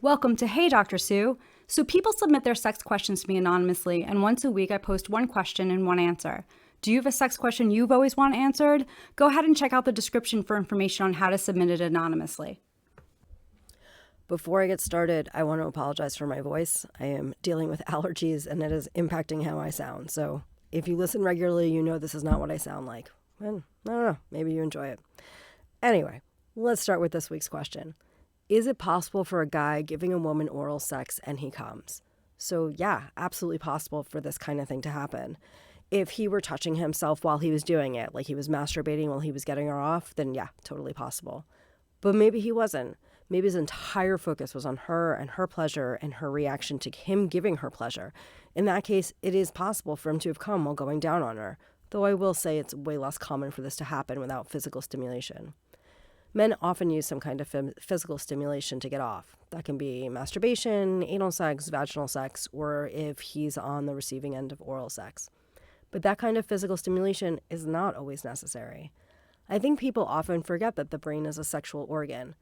Welcome to Hey Dr. Sue. So people submit their sex questions to me anonymously, and once a week I post one question and one answer. Do you have a sex question you've always wanted answered? Go ahead and check out the description for information on how to submit it anonymously. Before I get started, I want to apologize for my voice. I am dealing with allergies and it is impacting how I sound. So if you listen regularly, you know this is not what I sound like. And I don't know, maybe you enjoy it. Anyway, let's start with this week's question. Is it possible for a guy giving a woman oral sex and he comes? So yeah, absolutely possible for this kind of thing to happen. If he were touching himself while he was doing it, like he was masturbating while he was getting her off, then yeah, totally possible. But maybe he wasn't. Maybe his entire focus was on her and her pleasure and her reaction to him giving her pleasure. In that case, it is possible for him to have come while going down on her, though I will say it's way less common for this to happen without physical stimulation. Men often use some kind of physical stimulation to get off. That can be masturbation, anal sex, vaginal sex, or if he's on the receiving end of oral sex. But that kind of physical stimulation is not always necessary. I think people often forget that the brain is a sexual organ.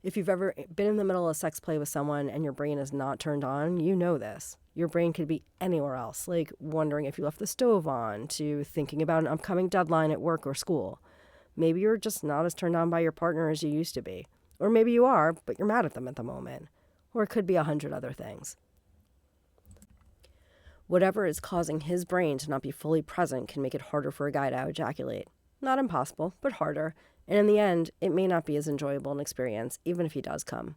If you've ever been in the middle of sex play with someone and your brain is not turned on, you know this. Your brain could be anywhere else, like wondering if you left the stove on, to thinking about an upcoming deadline at work or school. Maybe you're just not as turned on by your partner as you used to be. Or maybe you are, but you're mad at them at the moment. Or it could be 100 other things. Whatever is causing his brain to not be fully present can make it harder for a guy to ejaculate. Not impossible, but harder. And in the end, it may not be as enjoyable an experience, even if he does come.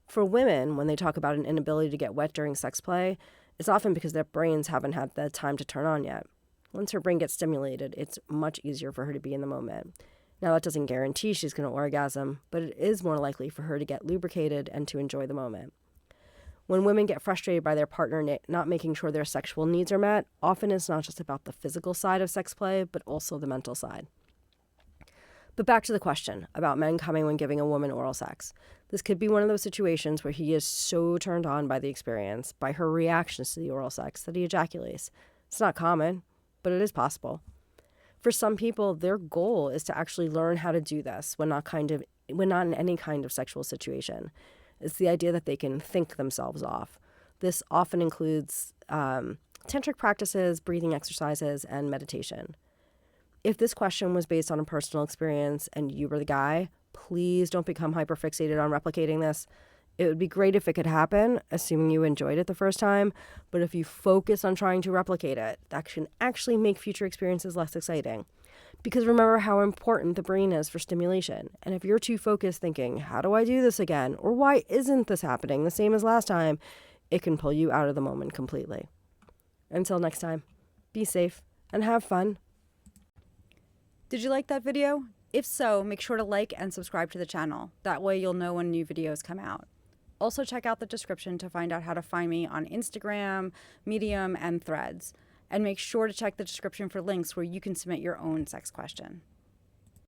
For women, when they talk about an inability to get wet during sex play, it's often because their brains haven't had the time to turn on yet. Once her brain gets stimulated, it's much easier for her to be in the moment. Now, that doesn't guarantee she's going to orgasm, but it is more likely for her to get lubricated and to enjoy the moment. When women get frustrated by their partner not making sure their sexual needs are met, often it's not just about the physical side of sex play, but also the mental side. But back to the question about men coming when giving a woman oral sex. This could be one of those situations where he is so turned on by the experience, by her reactions to the oral sex, that he ejaculates. It's not common, but it is possible. For some people, their goal is to actually learn how to do this when not in any kind of sexual situation. It's the idea that they can think themselves off. This often includes tantric practices, breathing exercises, and meditation. If this question was based on a personal experience and you were the guy, please don't become hyperfixated on replicating this. It would be great if it could happen, assuming you enjoyed it the first time, but if you focus on trying to replicate it, that can actually make future experiences less exciting. Because remember how important the brain is for stimulation, and if you're too focused thinking, how do I do this again, or why isn't this happening the same as last time, it can pull you out of the moment completely. Until next time, be safe and have fun. Did you like that video? If so, make sure to like and subscribe to the channel. That way you'll know when new videos come out. Also check out the description to find out how to find me on Instagram, Medium, and Threads. And make sure to check the description for links where you can submit your own sex question.